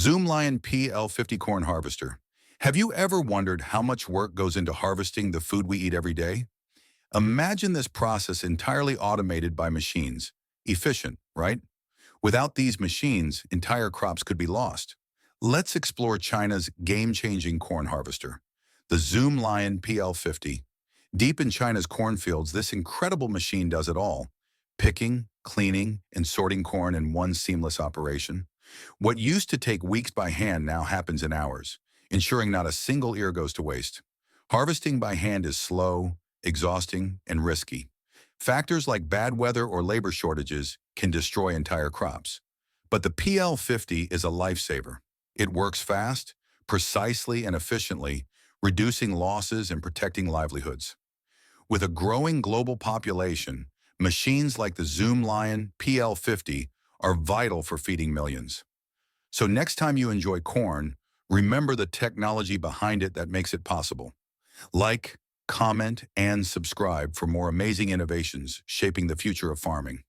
Zoomlion PL50 Corn Harvester. Have you ever wondered how much work goes into harvesting the food we eat every day? Imagine this process entirely automated by machines. Efficient, right? Without these machines, entire crops could be lost. Let's explore China's game-changing corn harvester, the Zoomlion PL50. Deep in China's cornfields, this incredible machine does it all: picking, cleaning, and sorting corn in one seamless operation. What used to take weeks by hand now happens in hours, ensuring not a single ear goes to waste. Harvesting by hand is slow, exhausting, and risky. Factors like bad weather or labor shortages can destroy entire crops. But the PL50 is a lifesaver. It works fast, precisely, and efficiently, reducing losses and protecting livelihoods. With a growing global population, machines like the Zoomlion PL50 are vital for feeding millions. So next time you enjoy corn, remember the technology behind it that makes it possible. Like, comment, and subscribe for more amazing innovations shaping the future of farming.